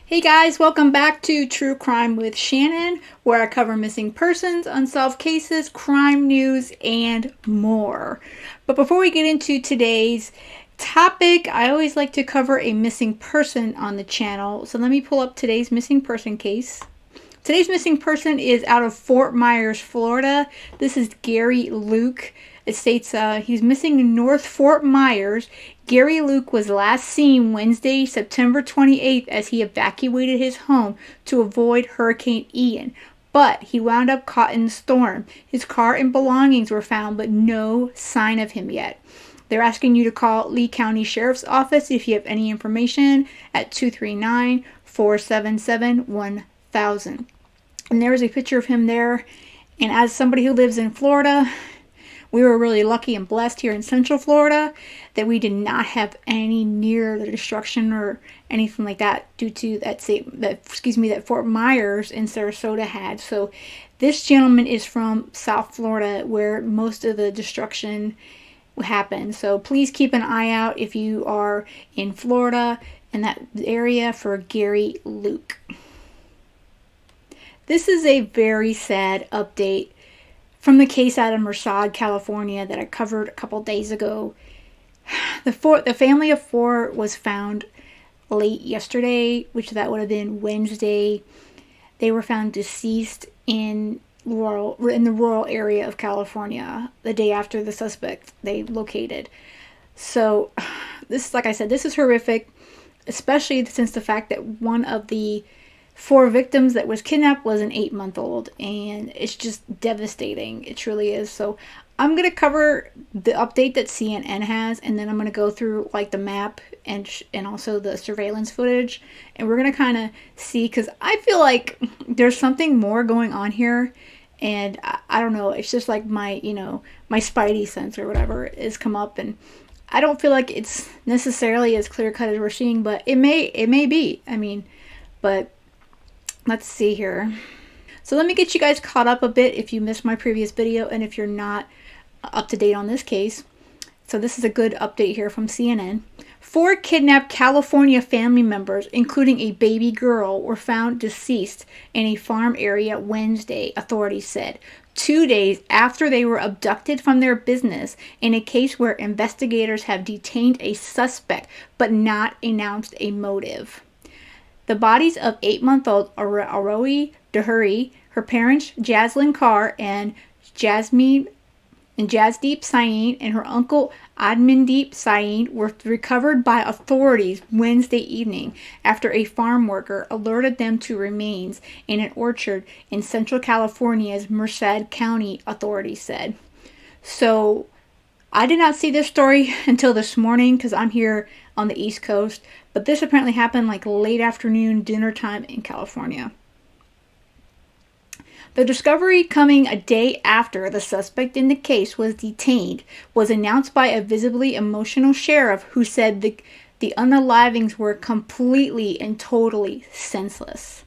Hey guys, welcome back to True Crime with Shannon, where I cover missing persons, unsolved cases, crime news, and more. But before we get into today's topic, I always like to cover a missing person on the channel. So let me pull up today's missing person case. Today's missing person is out of Fort Myers, Florida. This is Gary Luke. It states he's missing in North Fort Myers. Gary Luke was last seen Wednesday, September 28th, as he evacuated his home to avoid Hurricane Ian. But he wound up caught in the storm. His car and belongings were found, but no sign of him yet. They're asking you to call Lee County Sheriff's Office if you have any information at 239-477-1000. And there's a picture of him there. And as somebody who lives in Florida, we were really lucky and blessed here in Central Florida that we did not have any near the destruction or anything like that due to that Fort Myers in Sarasota had. So this gentleman is from South Florida, where most of the destruction happened. So please keep an eye out if you are in Florida and that area for Gary Luke. This is a very sad update from the case out of Merced, California that I covered a couple days ago. The family of four was found late yesterday, which that would have been Wednesday. They were found deceased in the rural area of California the day after the suspect they located. So this, like I said, this is horrific, especially since the fact that one of the four victims that was kidnapped was an 8-month-old, and it's just devastating. It truly is. So I'm going to cover the update that CNN has, and then I'm going to go through like the map and also the surveillance footage, and we're going to kind of see, because I feel like there's something more going on here, and I don't know, it's just like my spidey sense or whatever is come up, and I don't feel like it's necessarily as clear cut as we're seeing, but it may be. I mean, but let's see here. So let me get you guys caught up a bit if you missed my previous video and if you're not up to date on this case. So this is a good update here from CNN. 4 kidnapped California family members, including a baby girl, were found deceased in a farm area Wednesday, authorities said, 2 days after they were abducted from their business in a case where investigators have detained a suspect but not announced a motive. The bodies of 8-month-old Aroe Dahuri, her parents Jaslyn Carr and Jasdeep Saeed, and her uncle Admindeep Saeed were recovered by authorities Wednesday evening after a farm worker alerted them to remains in an orchard in Central California's Merced County, authorities said. So I did not see this story until this morning because I'm here on the East Coast, but this apparently happened like late afternoon, dinner time in California. The discovery, coming a day after the suspect in the case was detained, was announced by a visibly emotional sheriff who said the unalivings were completely and totally senseless.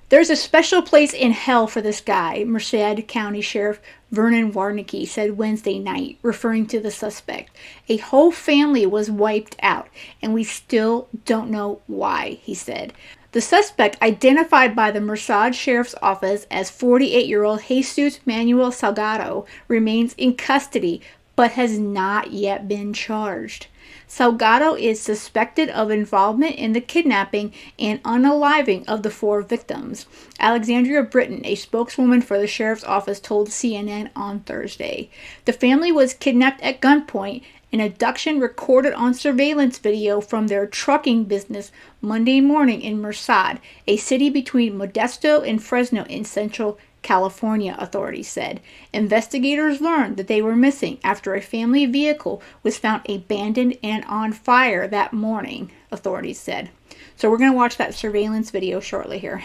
There's a special place in hell for this guy, Merced County Sheriff Vernon Warnicki said Wednesday night, referring to the suspect. A whole family was wiped out, and we still don't know why, he said. The suspect, identified by the Merced Sheriff's Office as 48-year-old Jesus Manuel Salgado, remains in custody, but has not yet been charged. Salgado is suspected of involvement in the kidnapping and unaliving of the 4 victims. Alexandria Britton, a spokeswoman for the sheriff's office, told CNN on Thursday. The family was kidnapped at gunpoint, an abduction recorded on surveillance video from their trucking business Monday morning in Merced, a city between Modesto and Fresno in Central California, authorities said. Investigators learned that they were missing after a family vehicle was found abandoned and on fire that morning, authorities said. So we're going to watch that surveillance video shortly here.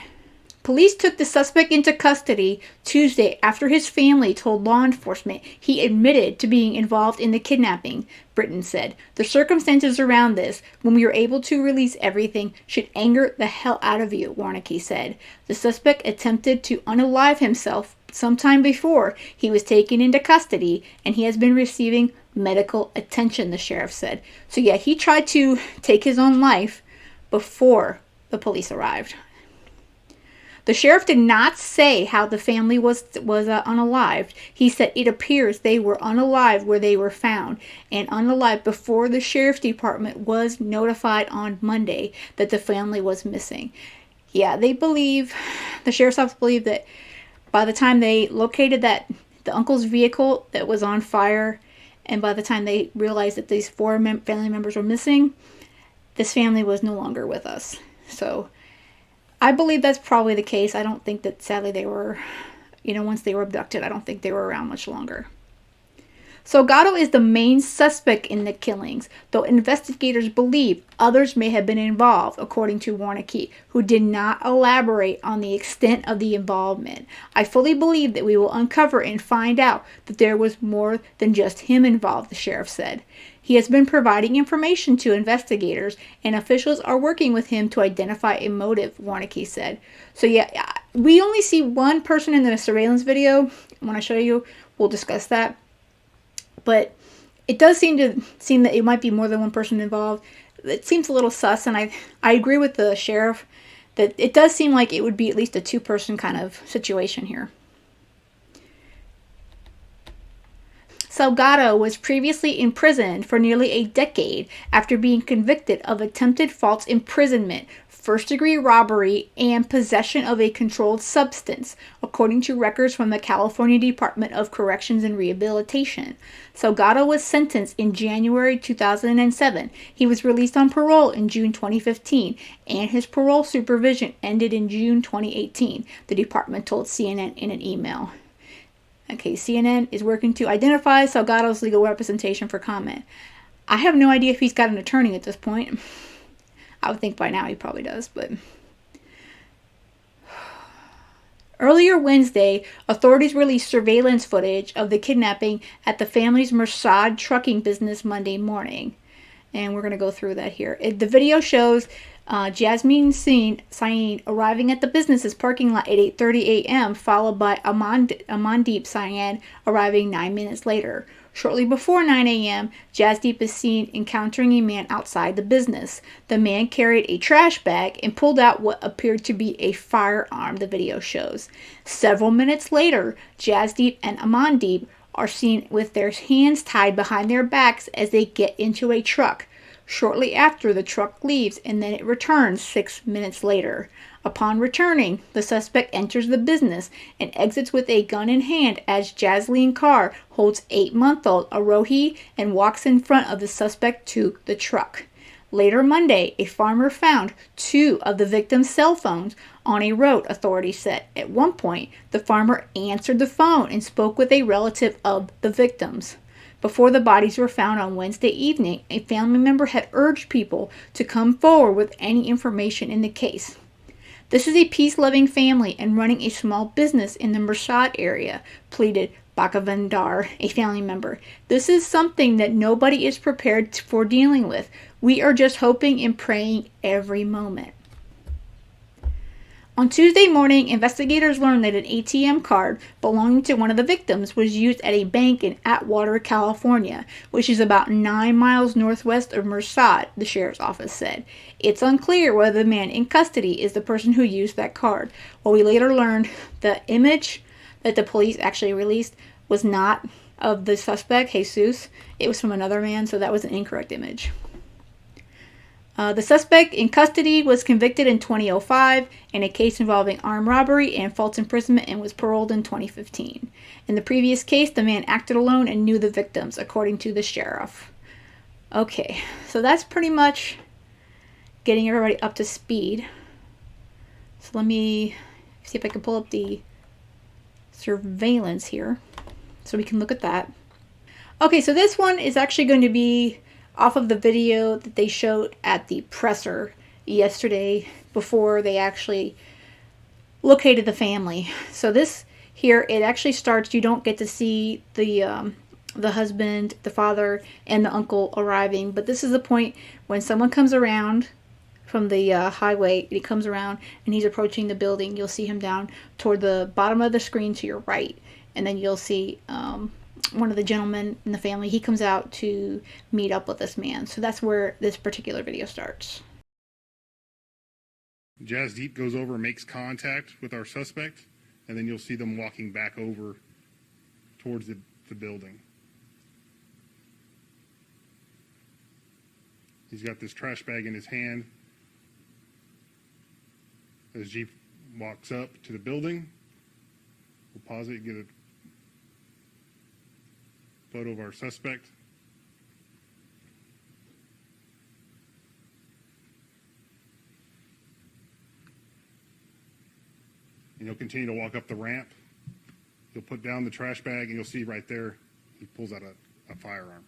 Police took the suspect into custody Tuesday after his family told law enforcement he admitted to being involved in the kidnapping, Britton said. The circumstances around this, when we were able to release everything, should anger the hell out of you, Warnicki said. The suspect attempted to unalive himself sometime before he was taken into custody, and he has been receiving medical attention, the sheriff said. So yeah, he tried to take his own life before the police arrived. The sheriff did not say how the family was unalived. He said it appears they were unalive where they were found, and unalive before the sheriff's department was notified on Monday that the family was missing. Yeah, they believe, the sheriff's office believed that by the time they located the uncle's vehicle that was on fire, and by the time they realized that these four family members were missing, this family was no longer with us. So I believe that's probably the case. I don't think that, sadly, they were, once they were abducted, I don't think they were around much longer. Salgado is the main suspect in the killings, though investigators believe others may have been involved, according to Warnke, who did not elaborate on the extent of the involvement. I fully believe that we will uncover and find out that there was more than just him involved, the sheriff said. He has been providing information to investigators, and officials are working with him to identify a motive, Warnke said. So yeah, we only see one person in the surveillance video. When I show you, we'll discuss that. But it does seem that it might be more than one person involved. It seems a little sus, and I agree with the sheriff that it does seem like it would be at least a two-person kind of situation here. Salgado was previously imprisoned for nearly a decade after being convicted of attempted false imprisonment, first-degree robbery, and possession of a controlled substance, according to records from the California Department of Corrections and Rehabilitation. Salgado was sentenced in January 2007. He was released on parole in June 2015, and his parole supervision ended in June 2018, the department told CNN in an email. Okay, CNN is working to identify Salgado's legal representation for comment. I have no idea if he's got an attorney at this point. I would think by now he probably does, but... Earlier Wednesday, authorities released surveillance footage of the kidnapping at the family's Merced trucking business Monday morning. And we're going to go through that here. The video shows Jasmine Saeed arriving at the business's parking lot at 8:30 a.m., followed by Amandeep Saeed arriving 9 minutes later. Shortly before 9 a.m., Jasdeep is seen encountering a man outside the business. The man carried a trash bag and pulled out what appeared to be a firearm, the video shows. Several minutes later, Jasdeep and Amandeep are seen with their hands tied behind their backs as they get into a truck. Shortly after, the truck leaves and then it returns 6 minutes later. Upon returning, the suspect enters the business and exits with a gun in hand as Jasleen Carr holds 8-month-old Arohi and walks in front of the suspect to the truck. Later Monday, a farmer found 2 of the victim's cell phones on a road, authorities said. At one point, the farmer answered the phone and spoke with a relative of the victims. Before the bodies were found on Wednesday evening, a family member had urged people to come forward with any information in the case. This is a peace-loving family and running a small business in the Merced area, pleaded Bakavandar, a family member. This is something that nobody is prepared for dealing with. We are just hoping and praying every moment. On Tuesday morning, investigators learned that an ATM card belonging to one of the victims was used at a bank in Atwater, California, which is about 9 miles northwest of Merced, the sheriff's office said. It's unclear whether the man in custody is the person who used that card. Well, we later learned the image that the police actually released was not of the suspect, Jesus. It was from another man, so that was an incorrect image. The suspect in custody was convicted in 2005 in a case involving armed robbery and false imprisonment and was paroled in 2015. In the previous case, the man acted alone and knew the victims, according to the sheriff. Okay, so that's pretty much getting everybody up to speed. So let me see if I can pull up the surveillance here so we can look at that. Okay, so this one is actually going to be off of the video that they showed at the presser yesterday before they actually located the family. So this here, it actually starts, you don't get to see the husband, the father, and the uncle arriving, but this is the point when someone comes around from the highway, he comes around and he's approaching the building. You'll see him down toward the bottom of the screen to your right, and then you'll see one of the gentlemen in the family, he comes out to meet up with this man. So that's where this particular video starts. Jazz Deep goes over and makes contact with our suspect, and then you'll see them walking back over towards the building. He's got this trash bag in his hand. As Jeep walks up to the building, we'll pause it and get a photo of our suspect. And he'll continue to walk up the ramp. He'll put down the trash bag, and you'll see right there, he pulls out a firearm.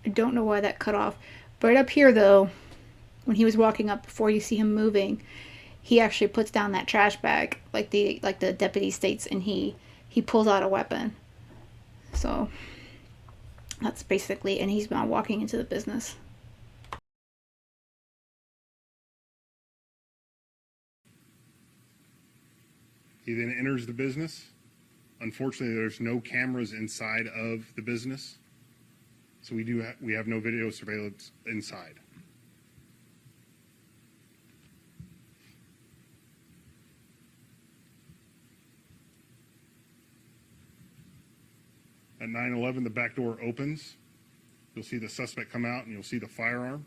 I don't know why that cut off. Right up here, though, when he was walking up, before you see him moving, he actually puts down that trash bag, like the deputy states, and he pulls out a weapon. So that's basically, and he's now walking into the business. He then enters the business. Unfortunately, there's no cameras inside of the business, so we have no video surveillance inside. At 9/11, the back door opens. You'll see the suspect come out, and you'll see the firearm.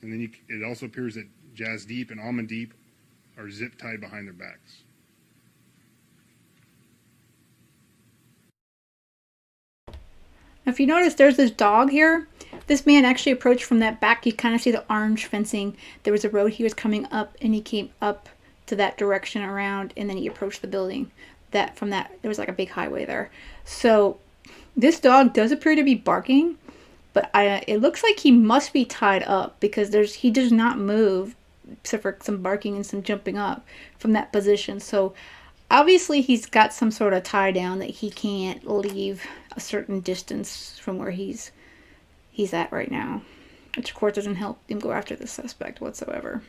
And then it also appears that Jazz Deep and Almond Deep are zip tied behind their backs. If you notice, there's this dog here. This man actually approached from that back. You kind of see the orange fencing. There was a road he was coming up, and he came up to that direction around, and then he approached the building. There was like a big highway there. So this dog does appear to be barking, but it looks like he must be tied up, because he does not move except for some barking and some jumping up from that position. So obviously he's got some sort of tie down that he can't leave a certain distance from where he's at right now, which of course doesn't help him go after the suspect whatsoever.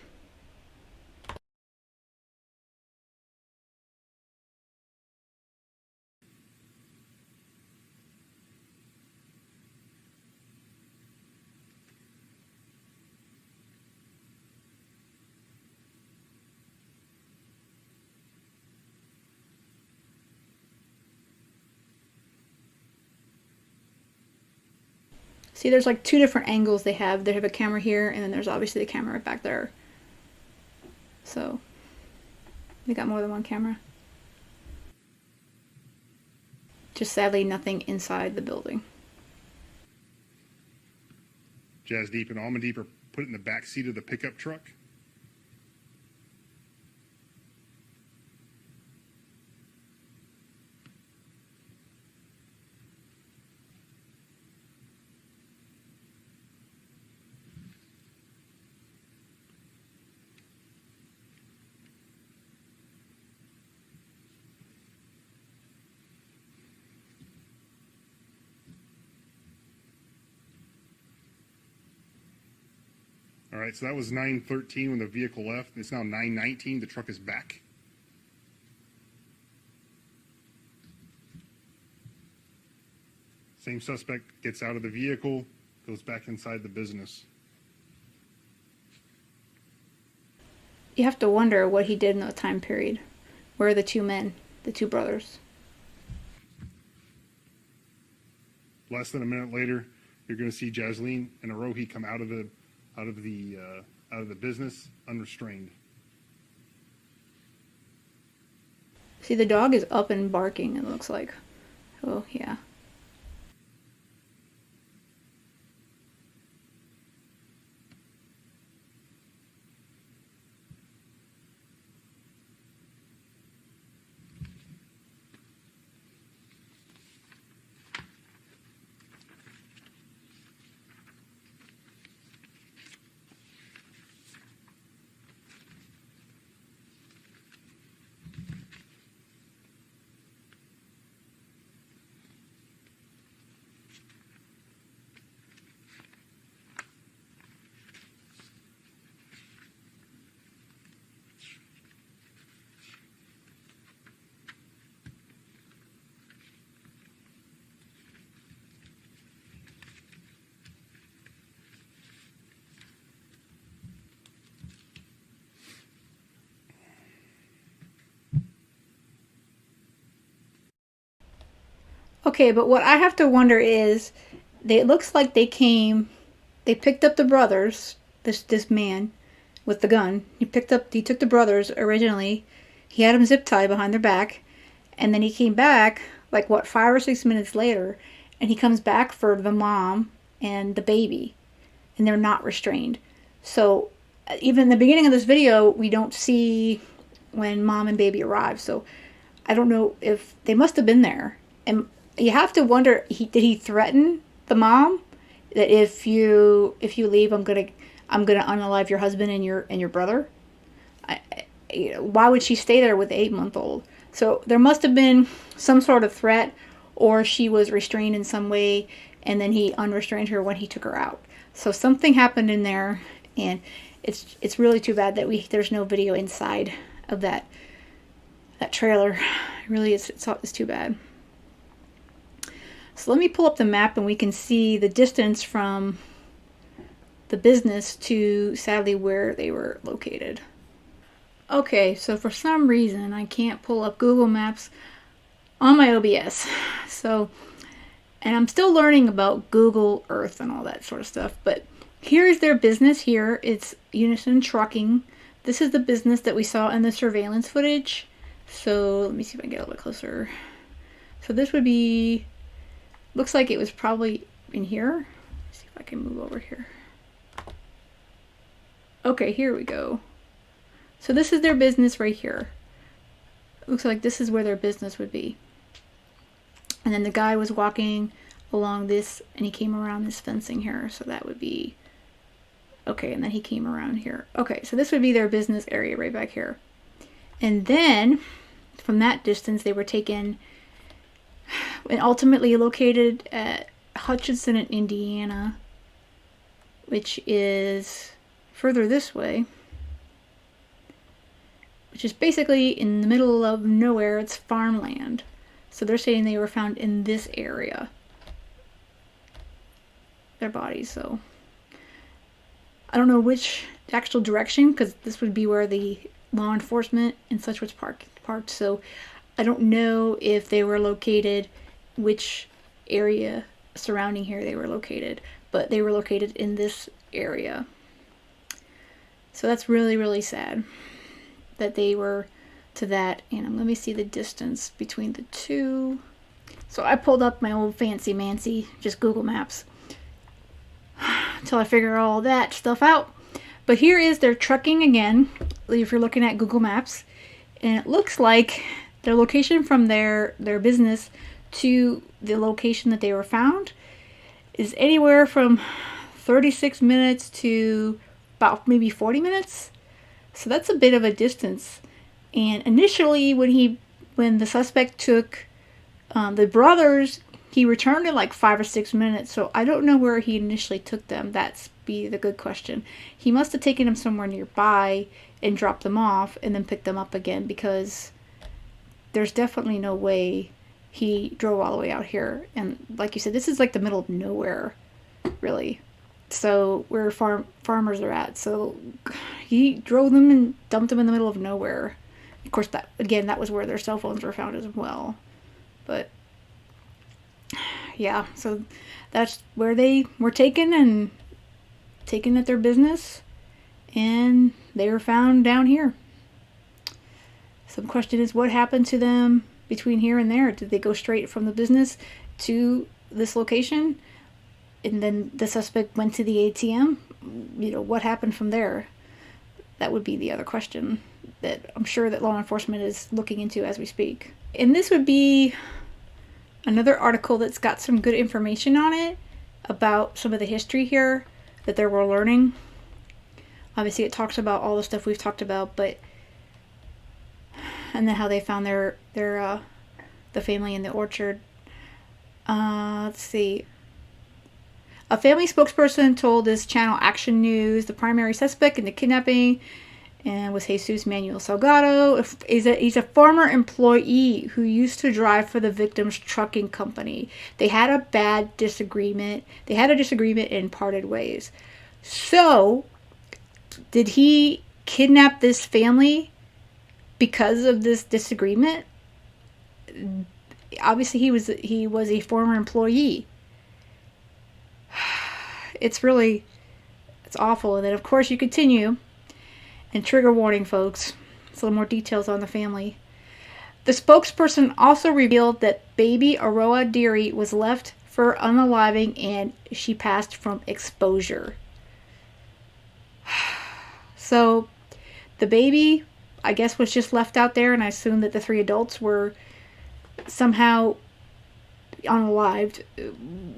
See, there's like two different angles they have. They have a camera here, and then there's obviously the camera right back there. So they got more than one camera. Just sadly nothing inside the building. Jazz Deep and Almond Deep are put in the back seat of the pickup truck. All right, so that was 9:13 when the vehicle left. It's now 9:19. The truck is back. Same suspect gets out of the vehicle, goes back inside the business. You have to wonder what he did in that time period. Where are the two men, the two brothers? Less than a minute later, you're going to see Jasleen and Arohi come out of the business unrestrained. See, the dog is up and barking, it looks like. Oh, yeah. Okay, but what I have to wonder is, it looks like they picked up the brothers. This man with the gun, he took the brothers originally. He had them zip tied behind their back, and then he came back like what 5 or 6 minutes later, and he comes back for the mom and the baby, and they're not restrained. So even in the beginning of this video, we don't see when mom and baby arrive. So I don't know if they must have been there. And you have to wonder, did he threaten the mom that if you leave, I'm gonna unalive your husband and your brother? Why would she stay there with the 8-month-old? So there must have been some sort of threat, or she was restrained in some way, and then he unrestrained her when he took her out. So something happened in there, and it's really too bad that there's no video inside of that trailer. It really is. It's too bad. So let me pull up the map, and we can see the distance from the business to, sadly, where they were located. Okay, so for some reason I can't pull up Google Maps on my OBS. So, and I'm still learning about Google Earth and all that sort of stuff, but here's their business here. It's Unison Trucking. This is the business that we saw in the surveillance footage. So let me see if I can get a little bit closer. So this would be, looks like it was probably in here. Let's see if I can move over here. Okay, here we go. So this is their business right here. Looks like this is where their business would be. And then the guy was walking along this, and he came around this fencing here. So that would be, okay, and then he came around here. Okay, so this would be their business area right back here. And then from that distance, they were taken and ultimately located at Hutchinson in Indiana, which is further this way, which is basically in the middle of nowhere. It's farmland. So they're saying they were found in this area, their bodies. So I don't know which actual direction, because this would be where the law enforcement and such was parked. So I don't know if they were located, which area surrounding here they were located, but they were located in this area. So that's really, really sad that they were to that. And let me see the distance between the two. So I pulled up my old fancy mancy, just Google Maps, until I figure all that stuff out. But here is their trucking again, if you're looking at Google Maps. And it looks like their location from their business to the location that they were found is anywhere from 36 minutes to about maybe 40 minutes. So that's a bit of a distance. And initially, when the suspect took the brothers, he returned in like 5 or 6 minutes. So I don't know where he initially took them. That's be the good question. He must have taken them somewhere nearby and dropped them off and then picked them up again, because there's definitely no way he drove all the way out here. And like you said, this is like the middle of nowhere, really. So where farmers are at. So he drove them and dumped them in the middle of nowhere. Of course, that was where their cell phones were found as well. But yeah, so that's where they were taken at their business, and they were found down here. So the question is, what happened to them between here and there? Did they go straight from the business to this location, and then the suspect went to the ATM? What happened from there? That would be the other question that I'm sure that law enforcement is looking into as we speak. And this would be another article that's got some good information on it about some of the history here that they were learning. Obviously, it talks about all the stuff we've talked about, and then how they found the family in the orchard. Let's see. A family spokesperson told this channel Action News the primary suspect in the kidnapping was Jesus Manuel Salgado. He's a former employee who used to drive for the victim's trucking company. They had a bad disagreement. They had a disagreement and parted ways. So, did he kidnap this family because of this disagreement? obviously he was a former employee. It's really, it's awful. And then of course you continue, and trigger warning, folks. It's a little more details on the family. The spokesperson also revealed that baby Aroa Deary was left for unaliving and she passed from exposure. So the baby, I guess, was just left out there, and I assume that the 3 adults were somehow unalived.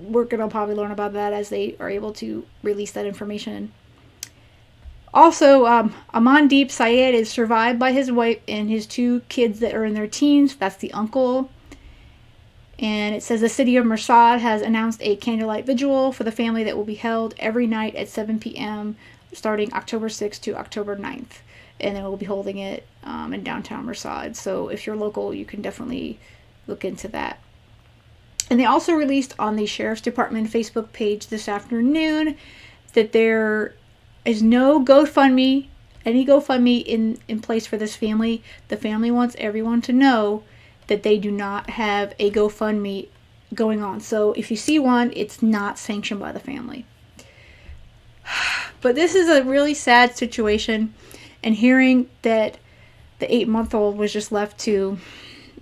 We're going to probably learn about that as they are able to release that information. Also, Amandeep Syed is survived by his wife and his 2 kids that are in their teens. That's the uncle. And it says the city of Merced has announced a candlelight vigil for the family that will be held every night at 7 p.m. starting October 6th to October 9th. And then we'll be holding it in downtown Merced. So if you're local, you can definitely look into that. And they also released on the Sheriff's Department Facebook page this afternoon that there is no GoFundMe, any GoFundMe in place for this family. The family wants everyone to know that they do not have a GoFundMe going on. So if you see one, it's not sanctioned by the family. But this is a really sad situation, and hearing that the 8-month-old was just left to,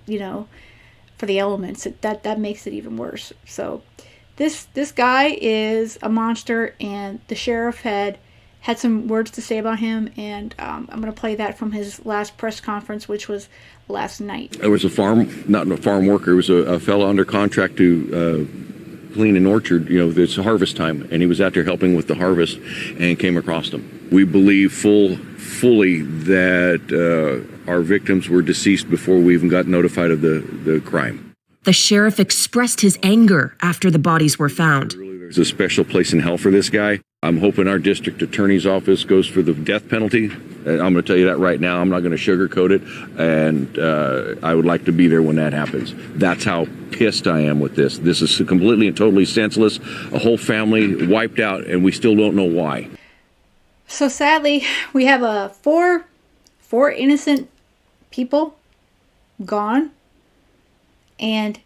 for the elements, that makes it even worse. So this guy is a monster, and the sheriff had some words to say about him, and I'm going to play that from his last press conference, which was last night. There was not a farm worker, it was a fellow under contract to clean an orchard. It's harvest time, and he was out there helping with the harvest and came across them. We believe fully that our victims were deceased before we even got notified of the crime. The sheriff expressed his anger after the bodies were found. There's a special place in hell for this guy. I'm hoping our district attorney's office goes for the death penalty. I'm going to tell you that right now. I'm not going to sugarcoat it, and I would like to be there when that happens. That's how pissed I am with this. This is completely and totally senseless. A whole family wiped out, and we still don't know why. So sadly, we have four innocent people gone, and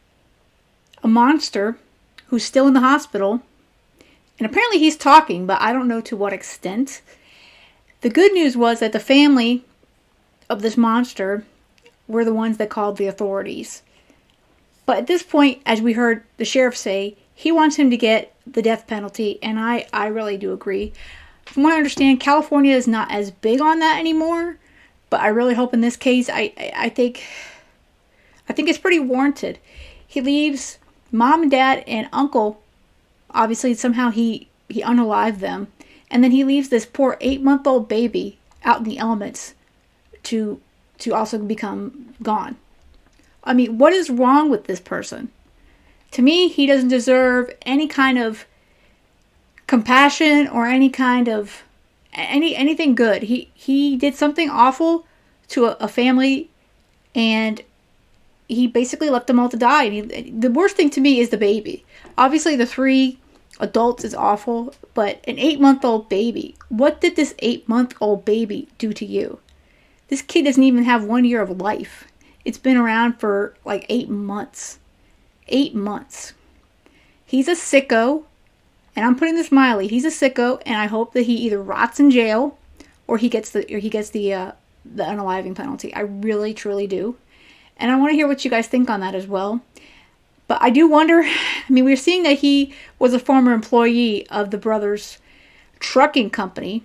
a monster who's still in the hospital. And apparently he's talking, but I don't know to what extent. The good news was that the family of this monster were the ones that called the authorities. But at this point, as we heard the sheriff say, he wants him to get the death penalty, and I really do agree. From what I understand, California is not as big on that anymore, but I really hope in this case, I think it's pretty warranted. He leaves mom and dad and uncle. Obviously, somehow he unalived them. And then he leaves this poor 8-month-old baby out in the elements to also become gone. I mean, what is wrong with this person? To me, he doesn't deserve any kind of compassion or any kind of anything good. He did something awful to a family, and he basically left them all to die. And the worst thing to me is the baby. Obviously, the 3 adults is awful, but an 8-month-old baby. What did this 8-month-old baby do to you? This kid doesn't even have 1 year of life. It's been around for like 8 months. 8 months. He's a sicko, and I'm putting this mildly. He's a sicko, and I hope that he either rots in jail or he gets the unaliving penalty. I really, truly do. And I want to hear what you guys think on that as well. But I do wonder, I mean, we're seeing that he was a former employee of the brothers' trucking company.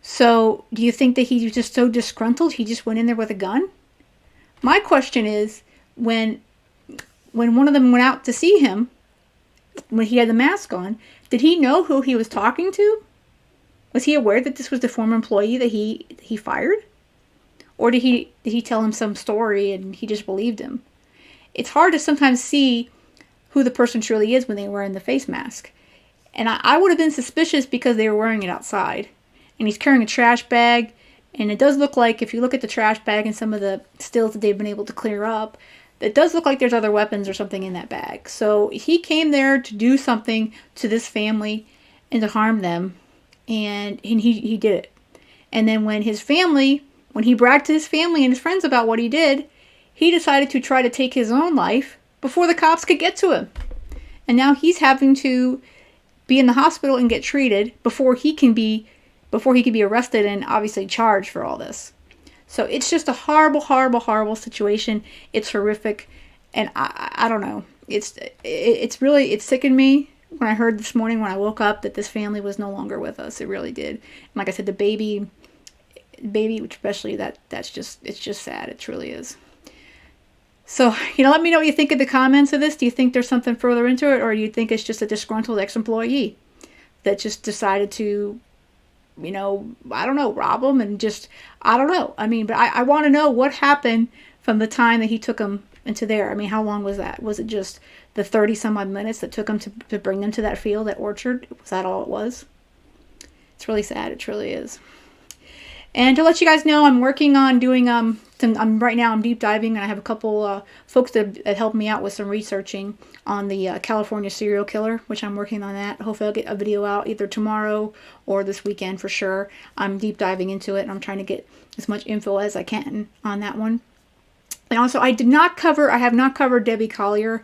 So do you think that he was just so disgruntled he just went in there with a gun? My question is, when one of them went out to see him, when he had the mask on, did he know who he was talking to? Was he aware that this was the former employee that he fired? Or did he tell him some story and he just believed him? It's hard to sometimes see who the person truly is when they're wearing the face mask. And I would have been suspicious because they were wearing it outside. And he's carrying a trash bag. And it does look like, if you look at the trash bag and some of the stills that they've been able to clear up, it does look like there's other weapons or something in that bag. So he came there to do something to this family and to harm them. And he did it. And then when he bragged to his family and his friends about what he did, he decided to try to take his own life before the cops could get to him. And now he's having to be in the hospital and get treated before he can be arrested and obviously charged for all this. So it's just a horrible, horrible, horrible situation. It's horrific, and I don't know. It's really, it sickened me when I heard this morning when I woke up that this family was no longer with us. It really did. And like I said, the baby, especially it's just sad. It truly is. So, let me know what you think in the comments of this. Do you think there's something further into it, or do you think it's just a disgruntled ex-employee that just decided to, I don't know, rob him and just, I don't know. I mean, but I want to know what happened from the time that he took him into there. I mean, how long was that? Was it just the 30 some odd minutes that took him to bring them to that field, that orchard? Was that all it was? It's really sad. It truly is. And to let you guys know, I'm working on doing right now I'm deep diving, and I have a couple folks that help me out with some researching on the California serial killer, which I'm working on that. Hopefully I'll get a video out either tomorrow or this weekend for sure. I'm deep diving into it, and I'm trying to get as much info as I can on that one. And also, I have not covered Debbie Collier.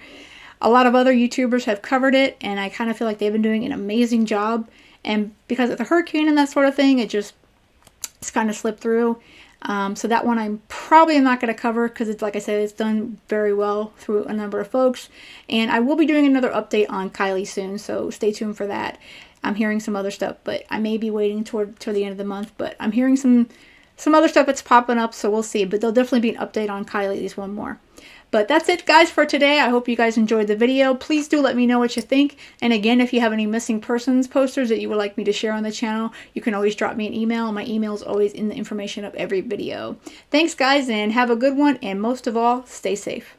A lot of other YouTubers have covered it, and I kind of feel like they've been doing an amazing job. And because of the hurricane and that sort of thing, it's kind of slipped through. So that one I'm probably not going to cover because it's, like I said, it's done very well through a number of folks. And I will be doing another update on Kylie soon, so stay tuned for that. I'm hearing some other stuff, but I may be waiting toward the end of the month. But I'm hearing some other stuff that's popping up, so we'll see. But there'll definitely be an update on Kylie, at least one more. But that's it, guys, for today. I hope you guys enjoyed the video. Please do let me know what you think. And again, if you have any missing persons posters that you would like me to share on the channel, you can always drop me an email. My email is always in the information of every video. Thanks, guys, and have a good one. And most of all, stay safe.